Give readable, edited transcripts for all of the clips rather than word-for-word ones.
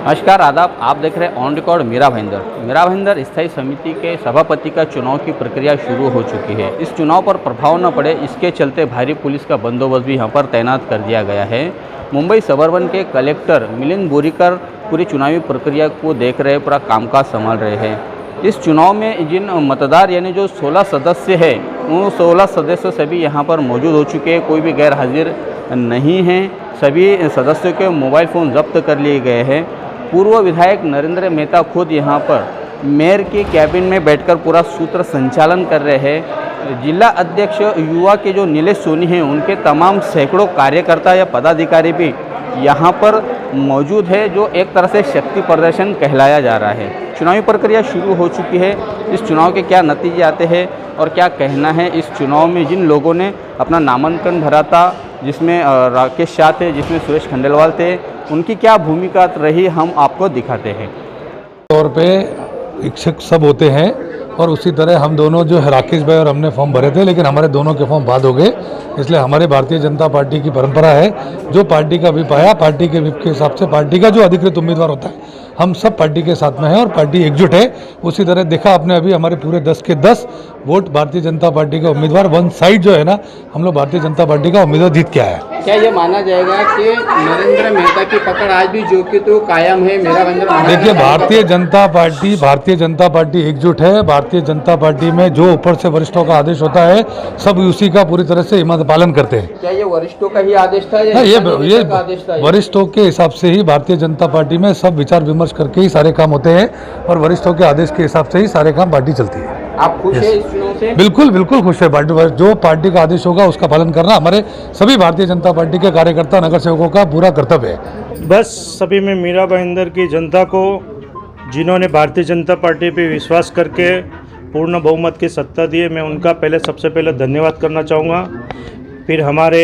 नमस्कार आदाब, आप देख रहे हैं ऑन रिकॉर्ड मीरा भाईंदर स्थायी समिति के सभापति का चुनाव की प्रक्रिया शुरू हो चुकी है। इस चुनाव पर प्रभाव न पड़े इसके चलते भारी पुलिस का बंदोबस्त भी यहाँ पर तैनात कर दिया गया है। मुंबई सबअर्बन के कलेक्टर मिलिंद बोरीकर पूरी चुनावी प्रक्रिया को देख रहे, पूरा कामकाज संभाल रहे हैं। इस चुनाव में जिन मतदार यानी जो 16 सदस्य है, वो 16 सदस्य सभी यहाँ पर मौजूद हो चुके हैं, कोई भी गैर हाजिर नहीं है। सभी सदस्यों के मोबाइल फ़ोन जब्त कर लिए गए हैं। पूर्व विधायक नरेंद्र मेहता खुद यहाँ पर मेयर के कैबिन में बैठकर पूरा सूत्र संचालन कर रहे हैं। जिला अध्यक्ष युवा के जो नीलेश सोनी हैं, उनके तमाम सैकड़ों कार्यकर्ता या पदाधिकारी भी यहाँ पर मौजूद है, जो एक तरह से शक्ति प्रदर्शन कहलाया जा रहा है। चुनावी प्रक्रिया शुरू हो चुकी है। इस चुनाव के क्या नतीजे आते हैं और क्या कहना है इस चुनाव में जिन लोगों ने अपना नामांकन भरा था, जिसमें राकेश शाह थे, जिसमें सुरेश खंडेलवाल थे, उनकी क्या भूमिका रही, हम आपको दिखाते हैं। तौर पे इच्छुक सब होते हैं और उसी तरह हम दोनों जो है राकेश भाई और हमने फॉर्म भरे थे, लेकिन हमारे दोनों के फॉर्म बाद हो गए। इसलिए हमारे भारतीय जनता पार्टी की परंपरा है, जो पार्टी का विप आया, पार्टी के विप के हिसाब से पार्टी का जो अधिकृत उम्मीदवार होता है, हम सब पार्टी के साथ में हैं और पार्टी एकजुट है। उसी तरह देखा आपने अभी हमारे पूरे 10 के 10 वोट भारतीय जनता पार्टी का उम्मीदवार, वन साइड जो है ना, हम लोग भारतीय जनता पार्टी का उम्मीदवार जीत के आया है। क्या ये माना जाएगा कि नरेंद्र मेहता की पकड़ आज भी जो कि तो कायम है? मेरा देखिए, भारतीय जनता पार्टी एकजुट है। भारतीय जनता पार्टी में जो ऊपर से वरिष्ठों का आदेश होता है, सब उसी का पूरी तरह से ईमानदारी पालन करते हैं। क्या ये वरिष्ठों का ही आदेश था या ये वरिष्ठों के हिसाब से ही भारतीय जनता पार्टी में सब विचार विमर्श करके ही सारे काम होते हैं और वरिष्ठों के आदेश के हिसाब से ही सारे काम पार्टी चलती है। आप खुश हैं इस चुनाव से? बिल्कुल बिल्कुल खुश है। पार्टी जो पार्टी का आदेश होगा उसका पालन करना हमारे सभी भारतीय जनता पार्टी के कार्यकर्ता नगर सेवकों का पूरा कर्तव्य है। बस सभी में मीरा भाईंदर की जनता को, जिन्होंने भारतीय जनता पार्टी पे विश्वास करके पूर्ण बहुमत की सत्ता दी है, मैं उनका सबसे पहले धन्यवाद करना चाहूँगा। फिर हमारे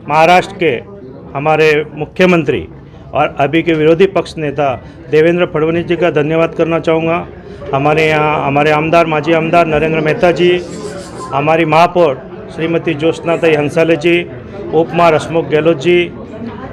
महाराष्ट्र के हमारे मुख्यमंत्री और अभी के विरोधी पक्ष नेता देवेंद्र फडणवीस जी का धन्यवाद करना चाहूँगा। हमारे यहाँ हमारे आमदार, माजी आमदार नरेंद्र मेहता जी, हमारी महापौर श्रीमती ज्योत्सनाताई हंसाले जी, उपमा हसमुख गहलोत जी,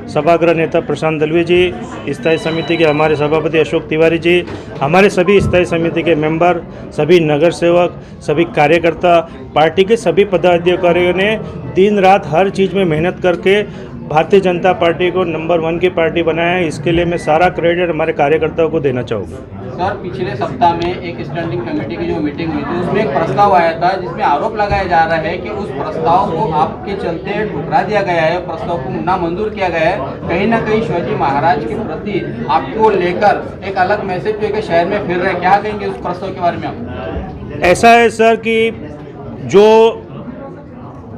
सभागृह नेता प्रशांत दलवी जी, स्थायी समिति के हमारे सभापति अशोक तिवारी जी, हमारे सभी स्थायी समिति के मेंबर, सभी नगर सेवक, सभी कार्यकर्ता, पार्टी के सभी पदाधिकारियों ने दिन रात हर चीज़ में मेहनत करके भारतीय जनता पार्टी को नंबर 1 की पार्टी बनाया है। इसके लिए मैं सारा क्रेडिट हमारे कार्यकर्ताओं को देना चाहूँगा। सर, पिछले सप्ताह में एक स्टैंडिंग कमेटी की जो मीटिंग हुई थी, उसमें एक प्रस्ताव आया था जिसमें आरोप लगाया जा रहा है कि उस प्रस्ताव को आपके चलते ठुकरा दिया गया है, प्रस्ताव को नामंजूर किया गया है। कहीं ना कहीं शिवाजी महाराज के प्रति आपको लेकर एक अलग मैसेज जो है शहर में फिर रहे, क्या कहेंगे उस प्रस्ताव के बारे में आप? ऐसा है सर कि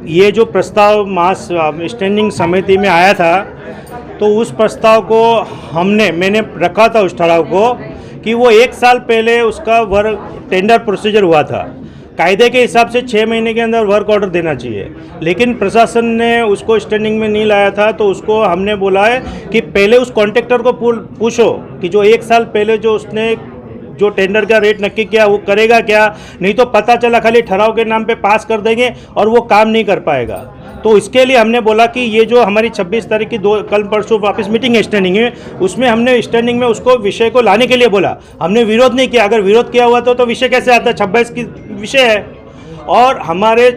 ये जो प्रस्ताव स्टैंडिंग समिति में आया था, तो उस प्रस्ताव को मैंने रखा था उस ठहराव को कि वो 1 साल पहले उसका टेंडर प्रोसीजर हुआ था। कायदे के हिसाब से 6 महीने के अंदर वर्क ऑर्डर देना चाहिए, लेकिन प्रशासन ने उसको स्टैंडिंग में नहीं लाया था। तो उसको हमने बोला है कि पहले उस कॉन्ट्रैक्टर को पूछो कि जो 1 साल पहले जो उसने जो टेंडर का रेट नक्की किया वो करेगा क्या, नहीं तो पता चला खाली ठहराव के नाम पे पास कर देंगे और वो काम नहीं कर पाएगा। तो इसके लिए हमने बोला कि ये जो हमारी 26 तारीख की कल परसों वापस मीटिंग है स्टैंडिंग में, उसमें हमने स्टैंडिंग में उसको विषय को लाने के लिए बोला। हमने विरोध नहीं किया। अगर विरोध किया हुआ तो विषय कैसे आता? 26 की विषय है। और हमारे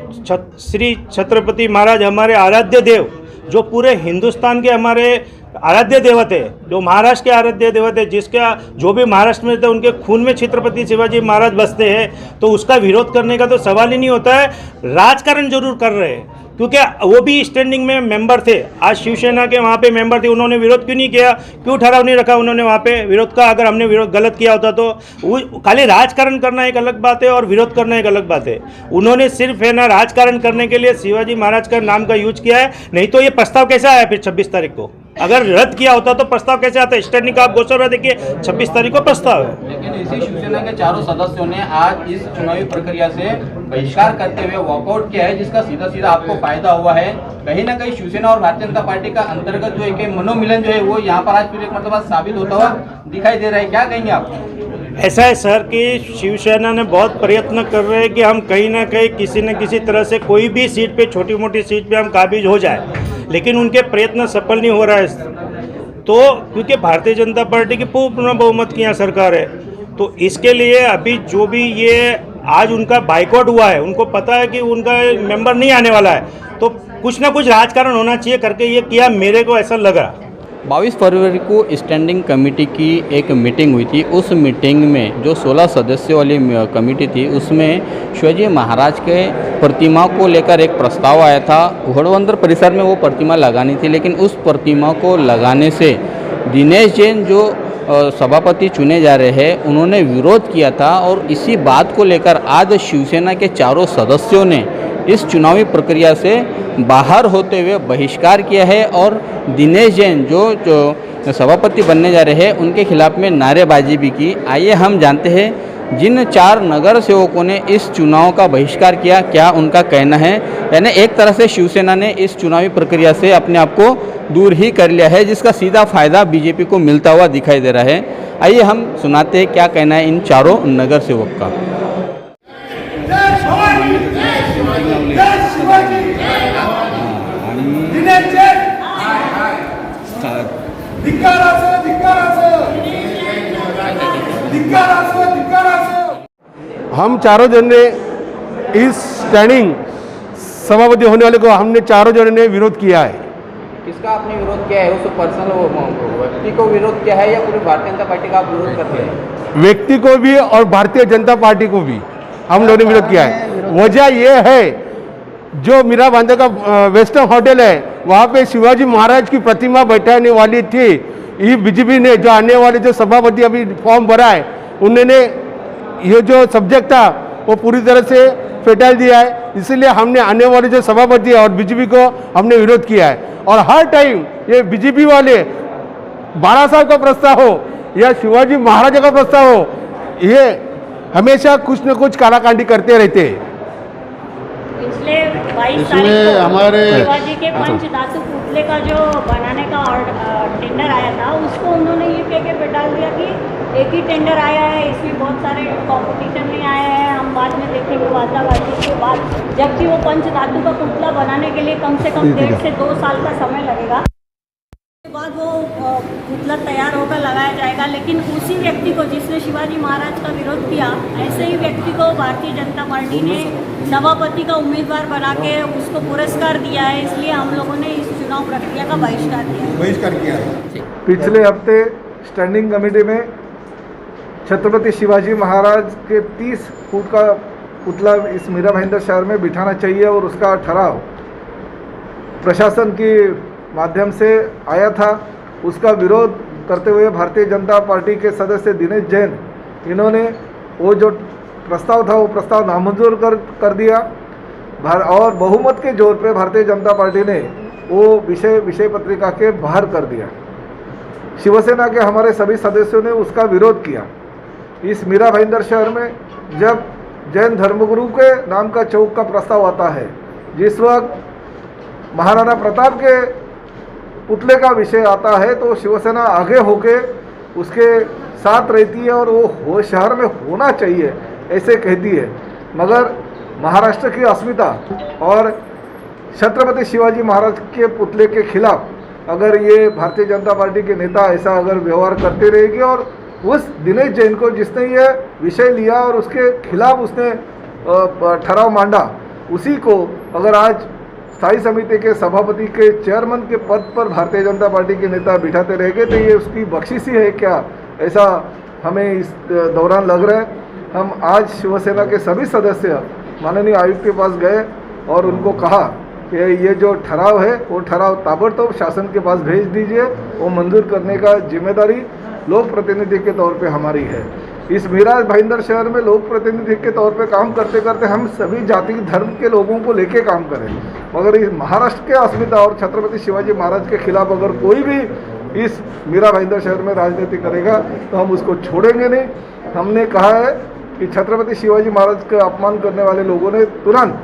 श्री छत्रपति महाराज, हमारे आराध्य देव, जो पूरे हिंदुस्तान के हमारे आराध्य देवत है, जो महाराष्ट्र के आराध्य देवत है, जिसका जो भी महाराष्ट्र में थे उनके खून में छत्रपति शिवाजी महाराज बसते हैं, तो उसका विरोध करने का तो सवाल ही नहीं होता है। राजकारण जरूर कर रहे हैं, क्योंकि वो भी स्टैंडिंग में मेंबर थे। आज शिवसेना के वहाँ पे मेंबर थे, उन्होंने विरोध क्यों नहीं किया? क्यों ठहराव नहीं रखा उन्होंने वहाँ पे विरोध का? अगर हमने विरोध गलत किया होता तो खाली राजकारण करना एक अलग बात है और विरोध करना एक अलग बात है। उन्होंने सिर्फ है ना राजकारण करने के लिए शिवाजी महाराज का नाम का यूज किया है, नहीं तो ये प्रस्ताव कैसे आया फिर 26 तारीख को? अगर रद्द किया होता तो प्रस्ताव कैसे आता? स्टैंडिंग का आप घोषणा देखिए, 26 तारीख को प्रस्ताव है। लेकिन इसी शिवसेना के चारों सदस्यों ने आज इस चुनावी प्रक्रिया से बहिष्कार करते हुए वॉकआउट किया है, जिसका सीधा सीधा आपको फायदा हुआ है। कहीं ना कहीं शिवसेना और भारतीय जनता पार्टी का अंतर्गत जो एक मनोमिलन जो है वो यहाँ पर आज फिर एक मतलब साबित होता हुआ दिखाई दे रहा है। क्या कहेंगे आप? ऐसा है सर कि शिवसेना ने बहुत प्रयत्न कर रहे हैं कि हम कहीं ना कहीं किसी न किसी तरह से कोई भी सीट पे, छोटी मोटी सीट पे हम काबिज हो जाए, लेकिन उनके प्रयत्न सफल नहीं हो रहा है। तो क्योंकि भारतीय जनता पार्टी की पूर्ण बहुमत की यहाँ सरकार है, तो इसके लिए अभी जो भी ये आज उनका बाइकआउट हुआ है, उनको पता है कि उनका मेंबर नहीं आने वाला है, तो कुछ ना कुछ राजकारण होना चाहिए करके ये किया, मेरे को ऐसा लगा। 22 फरवरी को स्टैंडिंग कमेटी की एक मीटिंग हुई थी। उस मीटिंग में जो 16 सदस्यों वाली कमेटी थी, उसमें शिवाजी महाराज के प्रतिमा को लेकर एक प्रस्ताव आया था। घोड़बंदर परिसर में वो प्रतिमा लगानी थी, लेकिन उस प्रतिमा को लगाने से दिनेश जैन जो सभापति चुने जा रहे हैं, उन्होंने विरोध किया था। और इसी बात को लेकर आज शिवसेना के चारों सदस्यों ने इस चुनावी प्रक्रिया से बाहर होते हुए बहिष्कार किया है और दिनेश जैन जो सभापति बनने जा रहे हैं, उनके खिलाफ में नारेबाजी भी की। आइए हम जानते हैं जिन 4 नगर सेवकों ने इस चुनाव का बहिष्कार किया, क्या उनका कहना है। यानी एक तरह से शिवसेना ने इस चुनावी प्रक्रिया से अपने आप को दूर ही कर लिया है, जिसका सीधा फायदा बीजेपी को मिलता हुआ दिखाई दे रहा है। आइए हम सुनाते हैं क्या कहना है इन चारों नगर सेवक का। हम चारों जन ने इस स्टैंडिंग सभापति होने वाले को हमने चारों जन ने विरोध किया है। किसका आपने विरोध किया है? उस पर्सनल व्यक्ति को विरोध किया है या पूरी भारतीय जनता पार्टी का आप विरोध करते हैं? व्यक्ति को भी और भारतीय जनता पार्टी को भी हम लोगों ने विरोध किया है। वजह यह है, जो मीरा भाईंदर का वेस्टर्न होटल है, वहाँ पे शिवाजी महाराज की प्रतिमा बैठाने वाली थी। ये बीजेपी ने जो आने वाले जो सभापति अभी फॉर्म भरा है, उन्होंने ये जो सब्जेक्ट था वो पूरी तरह से फेटाल दिया है। इसलिए हमने आने वाले जो सभापति और बीजेपी को हमने विरोध किया है। और हर टाइम ये बीजेपी वाले 12 साल का प्रस्ताव हो या शिवाजी महाराज का प्रस्ताव हो, ये हमेशा कुछ न कुछ कालाकांडी करते रहते हैं। पिछले 22 तारीख को हमारे शिवाजी के पंचधातु पुतले का जो बनाने का टेंडर आया था, उसको उन्होंने ये कह के बैठाल दिया कि एक ही टेंडर आया है, इसमें बहुत सारे कंपटीशन नहीं आया है, हम बाद में देखेंगे वादाबाजी के बाद। जबकि वो पंचधातु का पुतला बनाने के लिए कम से कम 1.5 से 2 साल का समय लगेगा। उसके बाद वो पुतला तैयार होकर लगाया जाएगा। लेकिन उसी व्यक्ति को, जिसने शिवाजी महाराज का विरोध किया, ऐसे ही व्यक्ति को भारतीय जनता पार्टी ने सभापति का उम्मीदवार बना के उसको पुरस्कार दिया है। इसलिए हम लोगों ने इस चुनाव प्रक्रिया का बहिष्कार किया है। पिछले हफ्ते स्टैंडिंग कमेटी में छत्रपति शिवाजी महाराज के 30 फुट का पुतला इस मीरा भाईंदर शहर में बिठाना चाहिए और उसका ठहराव प्रशासन के माध्यम से आया था। उसका विरोध करते हुए भारतीय जनता पार्टी के सदस्य दिनेश जैन, इन्होंने वो जो प्रस्ताव था वो प्रस्ताव नामंजूर कर दिया और बहुमत के जोर पे भारतीय जनता पार्टी ने वो विषय पत्रिका के बाहर कर दिया। शिवसेना के हमारे सभी सदस्यों ने उसका विरोध किया। इस मीरा भाईंदर शहर में जब जैन धर्मगुरु के नाम का चौक का प्रस्ताव आता है, जिस वक्त महाराणा प्रताप के पुतले का विषय आता है, तो शिवसेना आगे होके उसके साथ रहती है और वो शहर में होना चाहिए ऐसे कहती है। मगर महाराष्ट्र की अस्मिता और छत्रपति शिवाजी महाराज के पुतले के खिलाफ अगर ये भारतीय जनता पार्टी के नेता ऐसा अगर व्यवहार करते रहेगी और उस दिनेश जैन को, जिसने ये विषय लिया और उसके खिलाफ उसने ठराव मांडा, उसी को अगर आज स्थायी समिति के सभापति के चेयरमैन के पद पर भारतीय जनता पार्टी के नेता बिठाते रहेंगे, तो ये उसकी बख्शिश ही है क्या, ऐसा हमें इस दौरान लग रहा है। हम आज शिवसेना के सभी सदस्य माननीय आयुक्त के पास गए और उनको कहा कि ये जो ठराव है वो ठराव ताबड़तोड़ शासन के पास भेज दीजिए, वो मंजूर करने का जिम्मेदारी लोक प्रतिनिधि के तौर पे हमारी है। इस मीरा भाईंदर शहर में लोक प्रतिनिधि के तौर पे काम करते करते हम सभी जाति धर्म के लोगों को लेके काम करें, मगर इस महाराष्ट्र के अस्मिता और छत्रपति शिवाजी महाराज के खिलाफ अगर कोई भी इस मीरा भाईंदर शहर में राजनीति करेगा तो हम उसको छोड़ेंगे नहीं। हमने कहा है कि छत्रपति शिवाजी महाराज का अपमान करने वाले लोगों ने तुरंत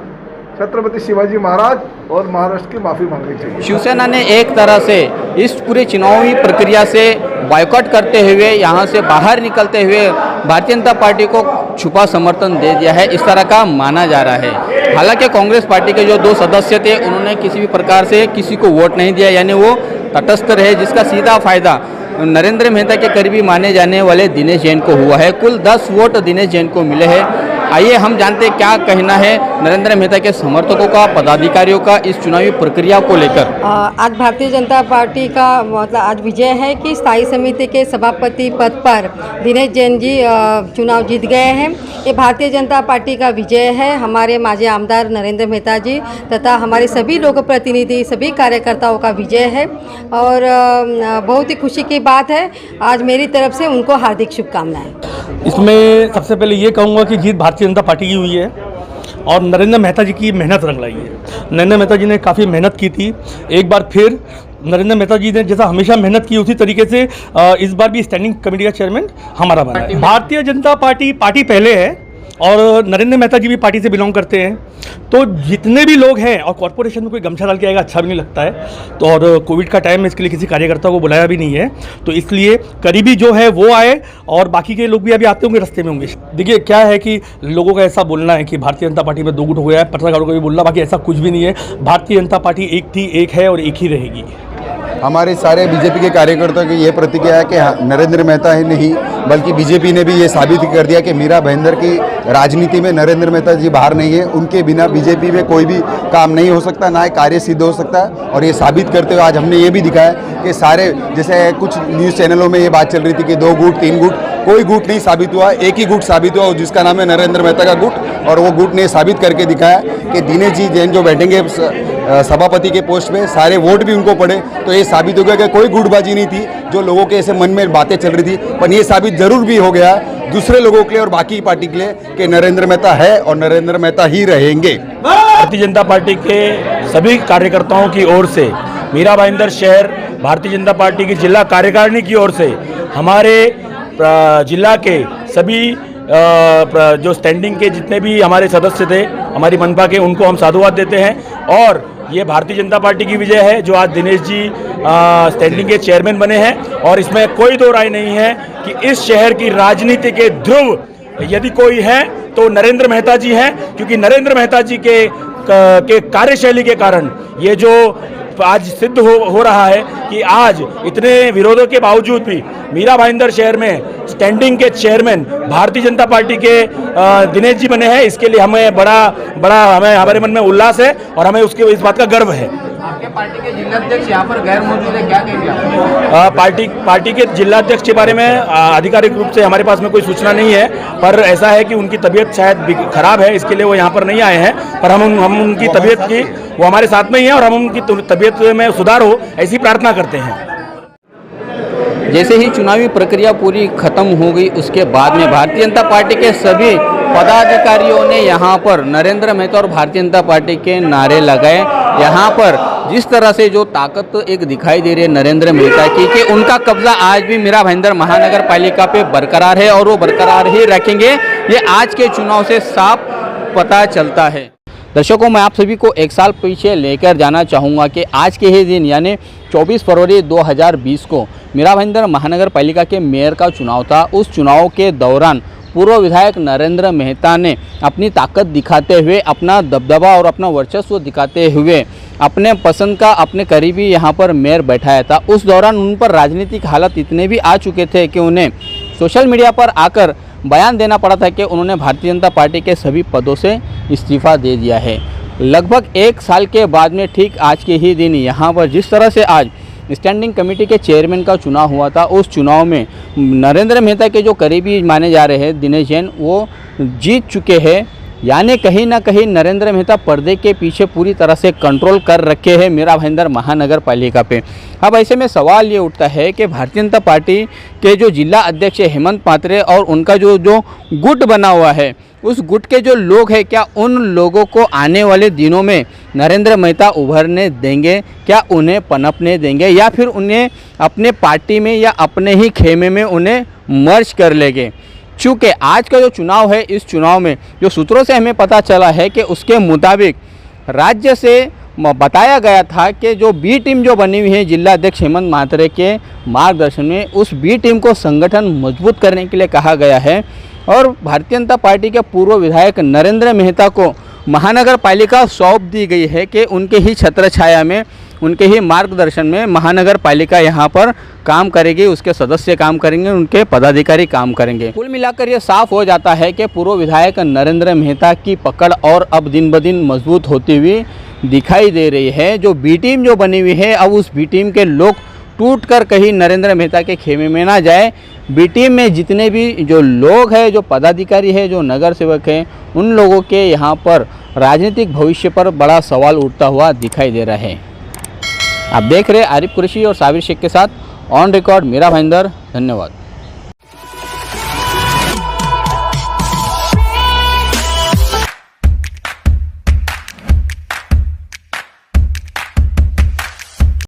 छत्रपति शिवाजी महाराज और महाराष्ट्र की माफ़ी मांगनी चाहिए। शिवसेना ने एक तरह से इस पूरे चुनावी प्रक्रिया से बायकॉट करते हुए, यहाँ से बाहर निकलते हुए भारतीय जनता पार्टी को छुपा समर्थन दे दिया है, इस तरह का माना जा रहा है। हालांकि कांग्रेस पार्टी के जो 2 सदस्य थे, उन्होंने किसी भी प्रकार से किसी को वोट नहीं दिया, यानी वो तटस्थ रहे, जिसका सीधा फायदा नरेंद्र मेहता के करीबी माने जाने वाले दिनेश जैन को हुआ है। कुल 10 वोट दिनेश जैन को मिले हैं। आइए हम जानते हैं क्या कहना है नरेंद्र मेहता के समर्थकों का, पदाधिकारियों का इस चुनावी प्रक्रिया को लेकर। आज भारतीय जनता पार्टी का मतलब आज विजय है कि स्थायी समिति के सभापति पद पर दिनेश जैन जी चुनाव जीत गए हैं। ये भारतीय जनता पार्टी का विजय है। हमारे माजी आमदार नरेंद्र मेहता जी तथा हमारे सभी लोक प्रतिनिधि, सभी कार्यकर्ताओं का विजय है और बहुत ही खुशी की बात है। आज मेरी तरफ से उनको हार्दिक शुभकामनाएं। इसमें सबसे पहले ये कहूँगा कि जीत भारतीय जनता पार्टी की हुई है और नरेंद्र मेहता जी की मेहनत रंग लाई है। नरेंद्र मेहता जी ने काफ़ी मेहनत की थी। एक बार फिर नरेंद्र मेहता जी ने जैसा हमेशा मेहनत की उसी तरीके से इस बार भी स्टैंडिंग कमेटी का चेयरमैन हमारा बना है। भारतीय जनता पार्टी पहले है और नरेंद्र मेहता जी भी पार्टी से बिलोंग करते हैं, तो जितने भी लोग हैं, और कॉर्पोरेशन में कोई गमछा डाल के आएगा अच्छा भी नहीं लगता है, तो और कोविड का टाइम में इसके लिए किसी कार्यकर्ता को बुलाया भी नहीं है, तो इसलिए करीबी जो है वो आए और बाकी के लोग भी अभी आते होंगे, रास्ते में होंगे। देखिए क्या है कि लोगों का ऐसा बोलना है कि भारतीय जनता पार्टी में 2 गुट हो गया है, पत्रकारों का भी बोलना, बाकी ऐसा कुछ भी नहीं है। भारतीय जनता पार्टी एक थी, एक है और एक ही रहेगी। हमारे सारे बीजेपी के कार्यकर्ताओं की ये प्रतिक्रिया है कि नरेंद्र मेहता ही नहीं बल्कि बीजेपी ने भी ये साबित कर दिया कि मीरा भाईंदर की राजनीति में नरेंद्र मेहता जी बाहर नहीं है। उनके बिना बीजेपी में कोई भी काम नहीं हो सकता, ना कार्य सिद्ध हो सकता है। और ये साबित करते हुए आज हमने ये भी दिखाया कि सारे, जैसे कुछ न्यूज़ चैनलों में ये बात चल रही थी कि 2 गुट 3 गुट, कोई गुट नहीं साबित हुआ, एक ही गुट साबित हुआ जिसका नाम है नरेंद्र मेहता का गुट। और वो गुट ने साबित करके दिखाया कि दिनेश जी जैन जो बैठेंगे सभापति के पोस्ट पे, सारे वोट भी उनको पड़े, तो ये साबित हो गया कि कोई गुटबाजी नहीं थी जो लोगों के ऐसे मन में बातें चल रही थी। पर ये साबित जरूर भी हो गया दूसरे लोगों के लिए और बाकी पार्टी के लिए कि नरेंद्र मेहता है और नरेंद्र मेहता ही रहेंगे। भारतीय जनता पार्टी के सभी कार्यकर्ताओं की ओर से, मीरा भाईंदर शहर भारतीय जनता पार्टी की जिला कार्यकारिणी की ओर से, हमारे जिला के सभी जो स्टैंडिंग के जितने भी हमारे सदस्य थे हमारी मनपा के, उनको हम साधुवाद देते हैं। और ये भारतीय जनता पार्टी की विजय है जो आज दिनेश जी स्टैंडिंग के चेयरमैन बने हैं। और इसमें कोई दो राय नहीं है कि इस शहर की राजनीति के ध्रुव यदि कोई है तो नरेंद्र मेहता जी हैं, क्योंकि नरेंद्र मेहता जी के कार्यशैली के कारण ये जो आज सिद्ध हो रहा है कि आज इतने विरोधों के बावजूद भी मीरा भाईंदर शहर में स्टैंडिंग के चेयरमैन भारतीय जनता पार्टी के दिनेश जी बने हैं। इसके लिए हमें हमारे मन में उल्लास है और हमें उसके इस बात का गर्व है। आपके पार्टी के जिलाध्यक्ष यहाँ पर गैर मौजूद है, क्या कहेंगे आप? पार्टी के जिलाध्यक्ष के बारे में आधिकारिक रूप से हमारे पास में कोई सूचना नहीं है, पर ऐसा है कि उनकी तबीयत शायद खराब है, इसके लिए वो यहाँ पर नहीं आए हैं। पर हम उनकी तबीयत की, वो हमारे साथ में ही है और हम उनकी तबीयत में सुधार हो ऐसी प्रार्थना करते हैं। जैसे ही चुनावी प्रक्रिया पूरी खत्म हो गई, उसके बाद में भारतीय जनता पार्टी के सभी पदाधिकारियों ने यहाँ पर नरेंद्र मेहता और भारतीय जनता पार्टी के नारे लगाए। यहाँ पर जिस तरह से जो ताकत एक दिखाई दे रही है नरेंद्र मेहता की, कि उनका कब्जा आज भी मीरा भाईंदर महानगर पालिका पे बरकरार है और वो बरकरार ही रखेंगे, ये आज के चुनाव से साफ पता चलता है। दर्शकों, मैं आप सभी को 1 साल पीछे लेकर जाना चाहूँगा कि आज के ही दिन यानी 24 फरवरी 2020 को मीरा भाईंदर महानगर पालिका के मेयर का चुनाव था। उस चुनाव के दौरान पूर्व विधायक नरेंद्र मेहता ने अपनी ताकत दिखाते हुए, अपना दबदबा और अपना वर्चस्व दिखाते हुए अपने पसंद का, अपने करीबी यहाँ पर मेयर बैठाया था। उस दौरान उन पर राजनीतिक हालत इतने भी आ चुके थे कि उन्हें सोशल मीडिया पर आकर बयान देना पड़ा था कि उन्होंने भारतीय जनता पार्टी के सभी पदों से इस्तीफा दे दिया है। लगभग 1 साल के बाद में ठीक आज के ही दिन यहाँ पर जिस तरह से आज स्टैंडिंग कमेटी के चेयरमैन का चुनाव हुआ था, उस चुनाव में नरेंद्र मेहता के जो करीबी माने जा रहे हैं दिनेश जैन, वो जीत चुके हैं। यानी कहीं ना कहीं नरेंद्र मेहता पर्दे के पीछे पूरी तरह से कंट्रोल कर रखे हैं मीरा भाईंदर महानगर पालिका पे। अब ऐसे में सवाल ये उठता है कि भारतीय जनता पार्टी के जो जिला अध्यक्ष हेमंत पात्रे और उनका जो गुट बना हुआ है, उस गुट के जो लोग हैं, क्या उन लोगों को आने वाले दिनों में नरेंद्र मेहता उभरने देंगे? क्या उन्हें पनपने देंगे या फिर उन्हें अपने पार्टी में या अपने ही खेमे में उन्हें मर्ज कर लेंगे? चूँकि आज का जो चुनाव है, इस चुनाव में जो सूत्रों से हमें पता चला है कि उसके मुताबिक राज्य से बताया गया था कि जो बी टीम जो बनी हुई है जिला अध्यक्ष हेमंत पात्रे के मार्गदर्शन में, उस बी टीम को संगठन मजबूत करने के लिए कहा गया है और भारतीय जनता पार्टी के पूर्व विधायक नरेंद्र मेहता को महानगर पालिका सौंप दी गई है कि उनके ही छत्र छाया में उनके ही मार्गदर्शन में महानगर पालिका यहाँ पर काम करेगी, उसके सदस्य काम करेंगे, उनके पदाधिकारी काम करेंगे। कुल मिलाकर ये साफ हो जाता है कि पूर्व विधायक नरेंद्र मेहता की पकड़ और अब दिन ब दिन मजबूत होती हुई दिखाई दे रही है। जो बी टीम जो बनी हुई है, अब उस बी टीम के लोग टूट कर कहीं नरेंद्र मेहता के खेमे में ना जाए। बी टीम में जितने भी जो लोग हैं, जो पदाधिकारी हैं, जो नगर सेवक हैं, उन लोगों के यहाँ पर राजनीतिक भविष्य पर बड़ा सवाल उठता हुआ दिखाई दे रहा है। आप देख रहे हैं आरिफ कुरैशी और साबिर शेख के साथ ऑन रिकॉर्ड मीरा भाईंदर। धन्यवाद।